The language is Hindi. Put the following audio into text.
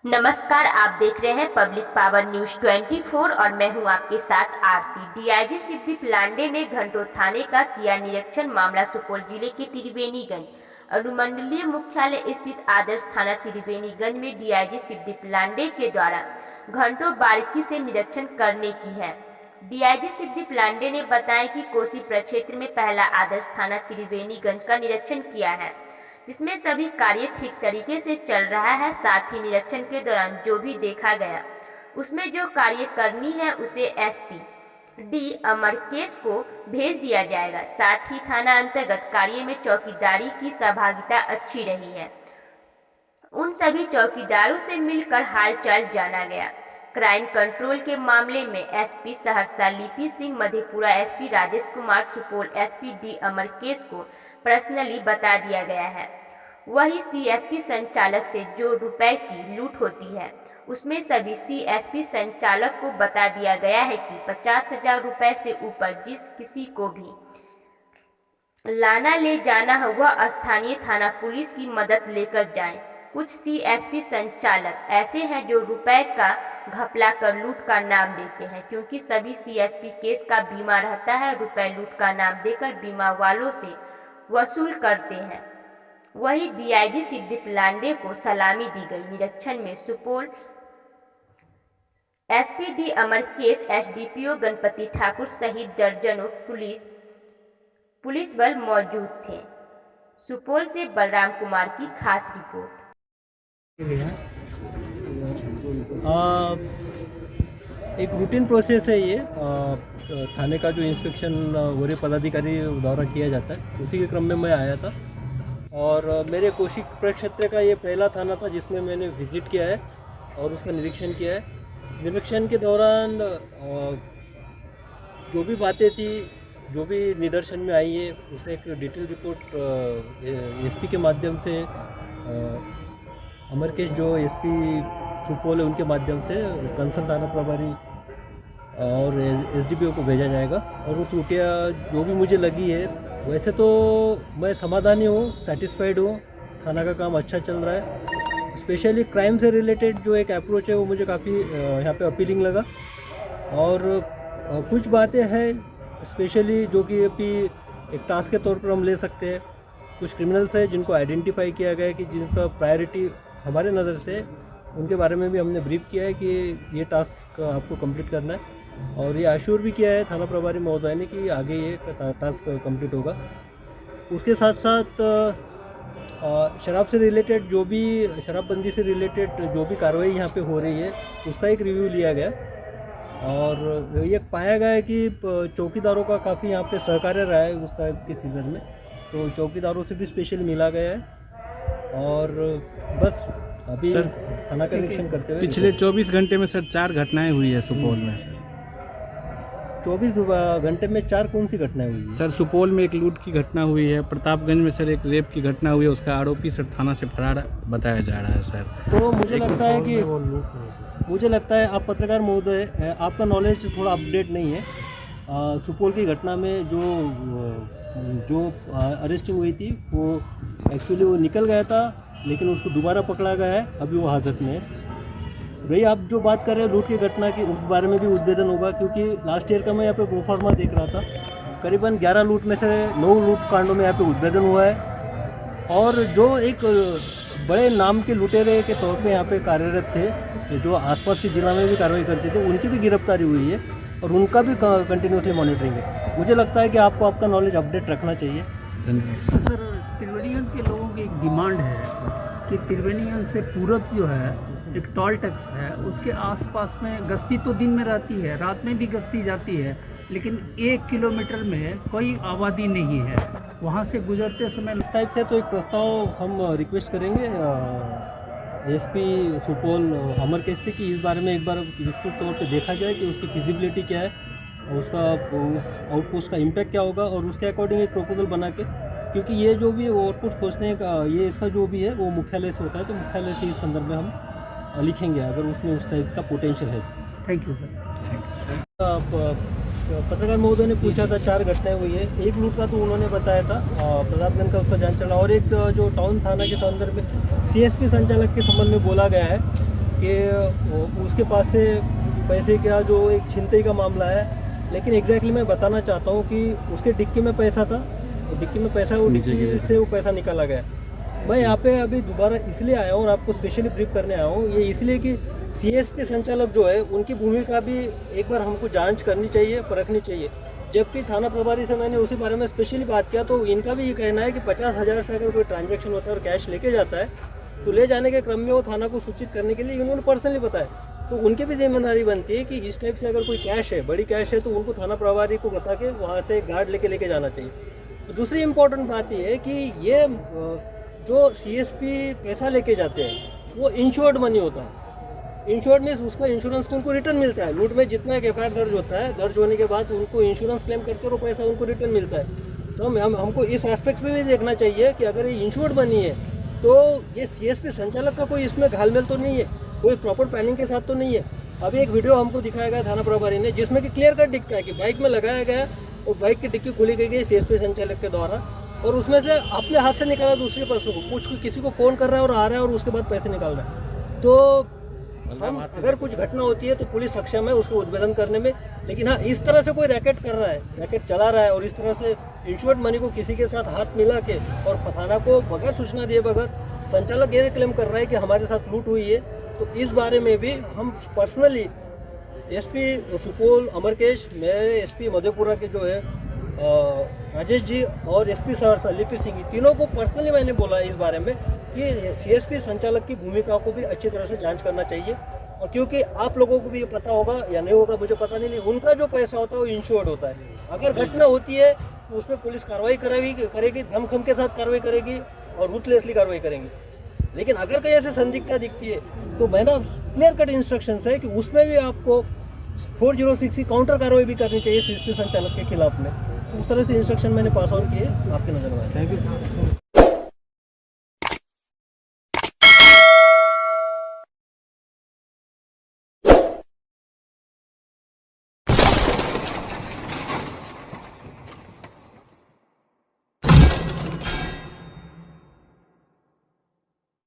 नमस्कार, आप देख रहे हैं पब्लिक पावर न्यूज 24 और मैं हूं आपके साथ आरती। डीआईजी शिवदीप लांडे ने घंटों थाने का किया निरीक्षण। मामला सुपौल जिले के त्रिवेणीगंज अनुमंडलीय मुख्यालय स्थित आदर्श थाना त्रिवेणीगंज में डीआईजी शिवदीप लांडे के द्वारा घंटों बारीकी से निरीक्षण करने की है। डीआईजी शिवदीप लांडे ने बताया कि कोसी प्रक्षेत्र में पहला आदर्श थाना त्रिवेणीगंज का निरीक्षण किया है, जिसमें सभी कार्य ठीक तरीके से चल रहा है। साथ ही निरीक्षण के दौरान जो भी देखा गया उसमें जो कार्य करनी है उसे एसपी डी अमरकेश को भेज दिया जाएगा। साथ ही थाना अंतर्गत कार्य में चौकीदारी की सहभागिता अच्छी रही है। उन सभी चौकीदारों से मिलकर हालचाल जाना गया। क्राइम कंट्रोल के मामले में SP Saharsa Lipi Singh, Madhepura SP Rajesh Kumar, Supaul SP D Amarkesh को पर्सनली बता दिया गया है। वही सीएसपी संचालक से जो रुपए की लूट होती है उसमें सभी सीएसपी संचालक को बता दिया गया है कि 50,000 रुपए से ऊपर जिस किसी को भी लाना ले जाना है वह स्थानीय थाना पुलिस की मदद लेकर जाए। कुछ सीएसपी संचालक ऐसे हैं जो रुपए का घपला कर लूट का नाम देते हैं, क्योंकि सभी सीएसपी केस का बीमा रहता है। रुपए लूट का नाम देकर बीमा वालों से वसूल करते हैं। वही डीआईजी शिवदीप लांडे को सलामी दी गई। निरीक्षण में Supaul SP D Amarkesh, SDPO Ganpati Thakur सहित दर्जनों पुलिस बल मौजूद थे। सुपौल से बलराम कुमार की खास रिपोर्ट। एक रूटीन प्रोसेस है ये। थाने का जो इंस्पेक्शन वरीय पदाधिकारी द्वारा किया जाता है, उसी के क्रम में मैं आया था और मेरे कोसी प्रक्षेत्र का ये पहला थाना था जिसमें मैंने विज़िट किया है और उसका निरीक्षण किया है। निरीक्षण के दौरान जो भी बातें थी, जो भी निदर्शन में आई है, उसने एक डिटेल रिपोर्ट एसपी के माध्यम से, अमरकेश जो एसपी सुपौल है उनके माध्यम से कंसर्न थाना प्रभारी और एसडीपीओ को भेजा जाएगा। और वो त्रुटियाँ जो भी मुझे लगी है, वैसे तो मैं समाधानी हूँ, सेटिस्फाइड हूँ, थाना का काम अच्छा चल रहा है। स्पेशली क्राइम से रिलेटेड जो एक अप्रोच है वो मुझे काफ़ी यहाँ पे अपीलिंग लगा। और कुछ बातें हैं स्पेशली जो कि अभी एक टास्क के तौर पर हम ले सकते हैं। कुछ क्रिमिनल्स हैं जिनको आइडेंटिफाई किया गया है कि जिनका प्रायोरिटी हमारे नज़र से, उनके बारे में भी हमने ब्रीफ किया है कि ये टास्क आपको कंप्लीट करना है। और ये अश्योर भी किया है थाना प्रभारी महोदय ने कि आगे ये टास्क कंप्लीट होगा। उसके साथ साथ शराब से रिलेटेड जो भी, शराबबंदी से रिलेटेड जो भी कार्रवाई यहाँ पे हो रही है उसका एक रिव्यू लिया गया और ये पाया गया है कि चौकीदारों का काफ़ी यहाँ पे सहकार्य रहा है उस टाइप के सीज़न में, तो चौकीदारों से भी स्पेशल मिला गया है। और बस अभी सर थाना का निरीक्षण करते हुए पिछले 24 घंटे में सर 4 घटनाएं हुई है सुपौल में। सर 24 घंटे में 4 कौन सी घटनाएं हुई है? सर सुपौल में एक लूट की घटना हुई है, प्रतापगंज में सर एक रेप की घटना हुई है, उसका आरोपी सर थाना से फरार बताया जा रहा है। सर तो मुझे लगता है आप पत्रकार महोदय, आपका नॉलेज थोड़ा अपडेट नहीं है। सुपौल की घटना में जो अरेस्टिंग हुई थी वो एक्चुअली वो निकल गया था, लेकिन उसको दोबारा पकड़ा गया है, अभी वो हाजत में है। रही आप जो बात कर रहे हैं लूट की घटना की, उस बारे में भी उद्भेदन होगा, क्योंकि लास्ट ईयर का मैं यहाँ पे प्रोफार्मा देख रहा था, करीबन 11 लूट में से 9 लूट कांडों में यहाँ पे उद्भेदन हुआ है। और जो एक बड़े नाम के लुटेरे के तौर पे यहाँ पे कार्यरत थे, जो आसपास के जिला में भी कार्रवाई करते थे, उनकी भी गिरफ्तारी हुई है और उनका भी कंटिन्यूसली मॉनिटरिंग है। मुझे लगता है कि आपको आपका नॉलेज अपडेट रखना चाहिए। धन्यवाद। सर, त्रिवेणीगंज के लोगों की एक डिमांड है कि त्रिवेणीगंज से पूरब जो है एक टोल टैक्स है, उसके आसपास में गश्ती तो दिन में रहती है, रात में भी गश्ती जाती है, लेकिन 1 किलोमीटर में कोई आबादी नहीं है। वहाँ से गुजरते समय इस टाइप से तो एक प्रस्ताव हम रिक्वेस्ट करेंगे एसपी सुपौल अमरकेश से कि इस बारे में एक बार विस्तृत तौर पे देखा जाए कि उसकी फिजिबिलिटी क्या है, उसका उस आउटपोस्ट का इम्पैक्ट क्या होगा और उसके अकॉर्डिंग एक प्रपोजल बना के, क्योंकि ये जो भी आउटपुट खोजने का ये इसका जो भी है वो मुख्यालय से होता है, तो मुख्यालय से इस संदर्भ में हम लिखेंगे अगर उसमें उस टाइप का पोटेंशियल है। Thank you sir. पत्रकार महोदय ने पूछा था 4 घटनाएं हुई है। एक लूट का तो उन्होंने बताया था, प्रतापगंज का उसका जांच चला, और एक जो टाउन थाना के संदर्भ में सीएसपी संचालक के संबंध में बोला गया है कि उसके पास से पैसे का जो एक छिनतई का मामला है, लेकिन एग्जैक्टली मैं बताना चाहता हूँ कि उसके डिक्की में पैसा था, तो डिक्की में पैसा, वो डिक्की से वो पैसा निकाला गया। मैं यहाँ पे अभी दोबारा इसलिए आया हूँ और आपको स्पेशली ब्रीफ करने आया हूँ, ये इसलिए कि सीएसपी संचालक जो है उनकी भूमिका भी एक बार हमको जांच करनी चाहिए, परखनी चाहिए। जबकि थाना प्रभारी से मैंने उसी बारे में स्पेशली बात किया, तो इनका भी ये कहना है कि 50,000 से अगर कोई ट्रांजैक्शन होता है और कैश लेके जाता है, तो ले जाने के क्रम में वो थाना को सूचित करने के लिए उन्होंने पर्सनली बताया। तो उनकी भी जिम्मेदारी बनती है कि इस टाइप से अगर कोई कैश है, बड़ी कैश है, तो उनको थाना प्रभारी को बता के वहाँ से गार्ड लेके जाना चाहिए। तो दूसरी इम्पोर्टेंट बात ये है कि ये जो सीएसपी पैसा लेके जाते हैं वो इंश्योर्ड मनी होता है। इंश्योर्ड मीन्स उसका इंश्योरेंस तो उनको रिटर्न मिलता है। लूट में जितना एक एफआईआर दर्ज होता है, दर्ज होने के बाद उनको इंश्योरेंस क्लेम करके वो पैसा उनको रिटर्न मिलता है। तो हमको इस एस्पेक्ट में भी देखना चाहिए कि अगर ये इंश्योर्ड मनी है तो ये सीएसपी संचालक का कोई इसमें घालमेल तो नहीं है, कोई प्रॉपर प्लानिंग के साथ तो नहीं है। अभी एक वीडियो हमको दिखाया गया थाना प्रभारी ने, जिसमें कि क्लियर कट दिखता है कि बाइक में लगाया गया और बाइक की डिक्की खोली गई सीएसपी संचालक के द्वारा, और उसमें से अपने हाथ से निकाला दूसरे पर्सन को, कुछ किसी को फ़ोन कर रहा है और आ रहा है और उसके बाद पैसे निकाल रहा है। तो हम अगर कुछ घटना होती है तो पुलिस सक्षम है उसको उद्भेदन करने में, लेकिन हाँ इस तरह से कोई रैकेट कर रहा है, रैकेट चला रहा है और इस तरह से इंश्योर्ड मनी को किसी के साथ हाथ मिला के और थाना को बगैर सूचना दिए बगैर संचालक ये क्लेम कर रहा है कि हमारे साथ लूट हुई है, तो इस बारे में भी हम पर्सनली एसपी सुपौल अमरकेश, मेरे एसपी मधेपुरा के जो है राजेश जी और एसपी सहरसा लिपि सिंह, तीनों को पर्सनली मैंने बोला इस बारे में कि सीएसपी संचालक की भूमिका को भी अच्छी तरह से जांच करना चाहिए। और क्योंकि आप लोगों को भी ये पता होगा या नहीं होगा मुझे पता नहीं, उनका जो पैसा होता है वो इंश्योर्ड होता है। अगर घटना होती है तो उसमें पुलिस कार्रवाई करेगी, दमखम के साथ कार्रवाई करेगी और रूथलेसली कार्रवाई करेंगी। लेकिन अगर कहीं ऐसे संदिग्धता दिखती है तो मेरा क्लियर कट इंस्ट्रक्शन है कि उसमें भी आपको 406 की काउंटर कार्रवाई भी करनी चाहिए सीएसपी संचालक के खिलाफ में। उस तरह से इंस्ट्रक्शन मैंने पास ऑन किए, आपकी नज़र में। Thank you.